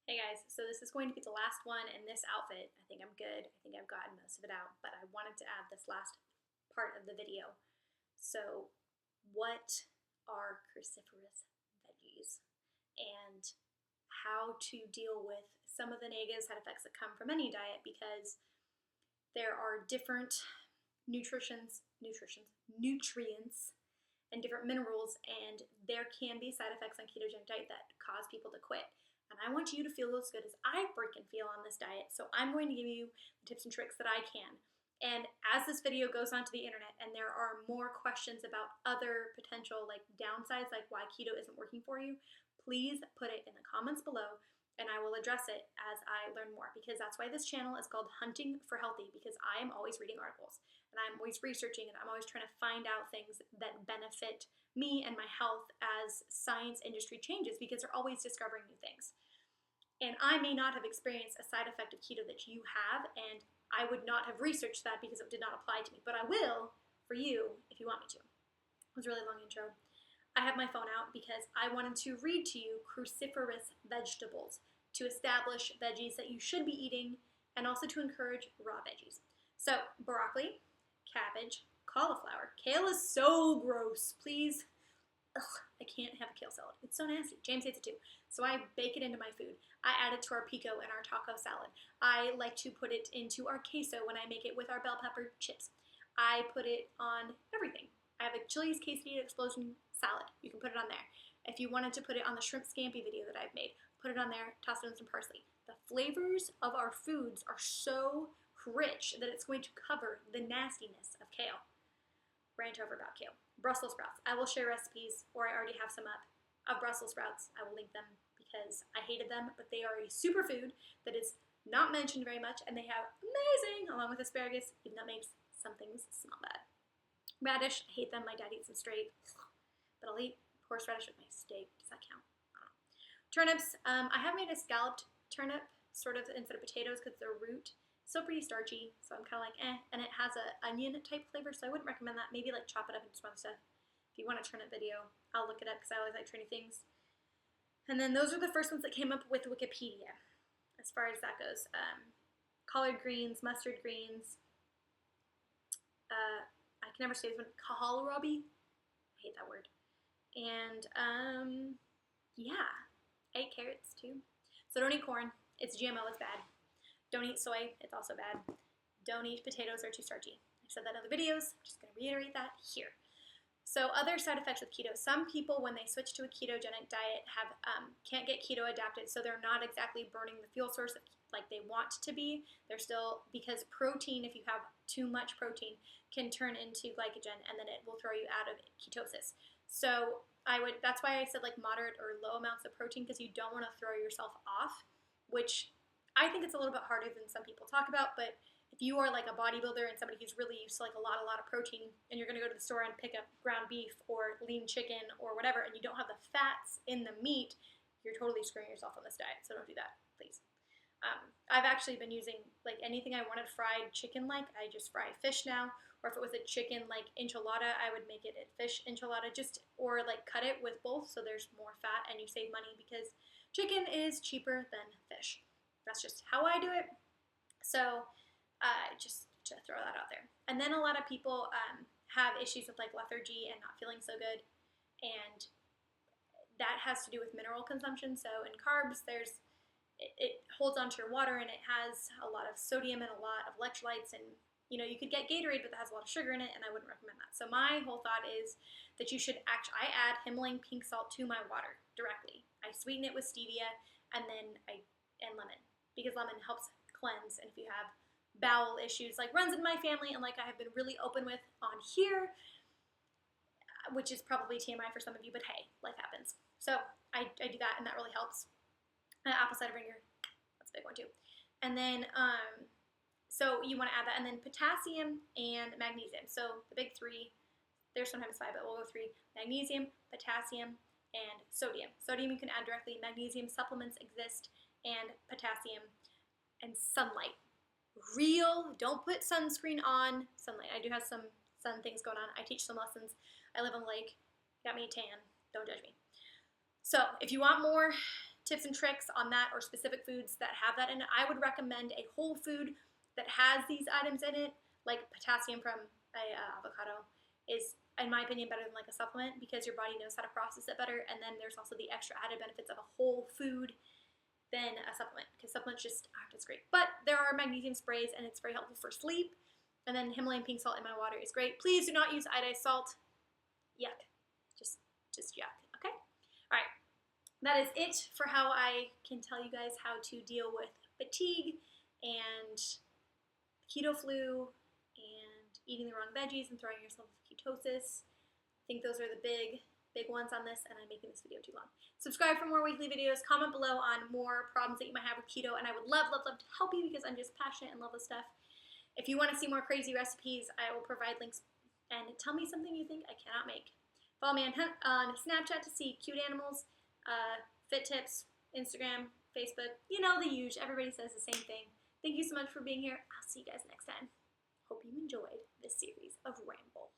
Hey guys, so this is going to be the last one in this outfit. I think I'm good. I think I've gotten most of it out, but I wanted to add this last part of the video. So, what are cruciferous veggies? And how to deal with some of the negative side effects that come from any diet, because there are different nutrients and different minerals, and there can be side effects on ketogenic diet that cause people to quit. And I want you to feel as good as I freaking feel on this diet, so I'm going to give you the tips and tricks that I can. And as this video goes onto the internet and there are more questions about other potential downsides, like why keto isn't working for you, please put it in the comments below and I will address it as I learn more, because that's why this channel is called Hunting for Healthy, because I am always reading articles and I'm always researching and I'm always trying to find out things that benefit me and my health as science industry changes, because they're always discovering new things. And I may not have experienced a side effect of keto that you have, and I would not have researched that because it did not apply to me, but I will for you if you want me to. It was a really long intro. I have my phone out because I wanted to read to you cruciferous vegetables to establish veggies that you should be eating, and also to encourage raw veggies. So, broccoli, cabbage, cauliflower. Kale is so gross. Please. Ugh, I can't have a kale salad. It's so nasty. James hates it too. So I bake it into my food. I add it to our pico and our taco salad. I like to put it into our queso when I make it with our bell pepper chips. I put it on everything. I have a Chili's quesadilla explosion salad. You can put it on there. If you wanted to put it on the shrimp scampi video that I've made, put it on there, toss it in some parsley. The flavors of our foods are so rich that it's going to cover the nastiness of kale. Rant over about kale. Brussels sprouts. I will share recipes, or I already have some up, of Brussels sprouts. I will link them because I hated them, but they are a superfood that is not mentioned very much, and they have amazing, along with asparagus, even though it makes some things smell bad. Radish, I hate them. My dad eats them straight, but I'll eat horseradish with my steak. Does that count? I don't know. Turnips. I have made a scalloped turnip, sort of, instead of potatoes, because the root still pretty starchy, so I'm kind of like, and it has a onion type flavor, so I wouldn't recommend that. Maybe like chop it up into some other stuff. If you want a turnip video, I'll look it up because I always like trying new things. And then those are the first ones that came up with Wikipedia, as far as that goes. Collard greens, mustard greens. I can never say this one. Kohlrabi. I hate that word. And yeah, I ate carrots too. So don't eat corn. It's GMO. It's bad. Don't eat soy, it's also bad. Don't eat potatoes, they're too starchy. I've said that in other videos, I'm just gonna reiterate that here. So other side effects with keto. Some people, when they switch to a ketogenic diet, can't get keto adapted, so they're not exactly burning the fuel source like they want to be. They're still, because protein, if you have too much protein, can turn into glycogen, and then it will throw you out of ketosis. So that's why I said moderate or low amounts of protein, because you don't wanna throw yourself off, which I think it's a little bit harder than some people talk about, but if you are like a bodybuilder and somebody who's really used to a lot of protein, and you're going to go to the store and pick up ground beef or lean chicken or whatever, and you don't have the fats in the meat, you're totally screwing yourself on this diet, so don't do that, please. I've actually been using anything I wanted fried chicken I just fry fish now, or if it was a chicken enchilada, I would make it a fish enchilada, or cut it with both so there's more fat and you save money, because chicken is cheaper than fish. That's just how I do it. So just to throw that out there. And then a lot of people have issues with lethargy and not feeling so good, and that has to do with mineral consumption. So in carbs, it holds onto your water, and it has a lot of sodium and a lot of electrolytes, and you could get Gatorade, but that has a lot of sugar in it, and I wouldn't recommend that. So my whole thought is that you should I add Himalayan pink salt to my water directly. I sweeten it with stevia and lemon, because lemon helps cleanse. And if you have bowel issues, runs in my family, and I have been really open with on here, which is probably TMI for some of you, but hey, life happens. So I do that, and that really helps. Apple cider vinegar, that's a big one too. And then so you want to add that, and then potassium and magnesium. So the big three. There's sometimes five, but we'll go three: magnesium, potassium, and sodium. Sodium you can add directly. Magnesium supplements exist, and potassium, and sunlight. Don't put sunscreen on. Sunlight. I do have some sun things going on. I teach some lessons. I live on the lake. Got me a tan. Don't judge me. So if you want more tips and tricks on that or specific foods that have that in it, I would recommend a whole food that has these items in it, like potassium from avocado is, in my opinion, better than like a supplement because your body knows how to process it better. And then there's also the extra added benefits of a whole food than a supplement because supplements just aren't as great. But there are magnesium sprays and it's very helpful for sleep. And then Himalayan pink salt in my water is great. Please do not use iodized salt. Yuck. Just yuck. Okay? All right. That is it for how I can tell you guys how to deal with fatigue and keto flu and eating the wrong veggies and throwing yourself into ketosis. I think those are the big ones on this, and I'm making this video too long. Subscribe for more weekly videos. Comment below on more problems that you might have with keto, and I would love, love, love to help you because I'm just passionate and love this stuff. If you want to see more crazy recipes, I will provide links, and tell me something you think I cannot make. Follow me on Snapchat to see cute animals, fit tips, Instagram, Facebook, you know the usual. Everybody says the same thing. Thank you so much for being here. I'll see you guys next time. Hope you enjoyed this series of ramble.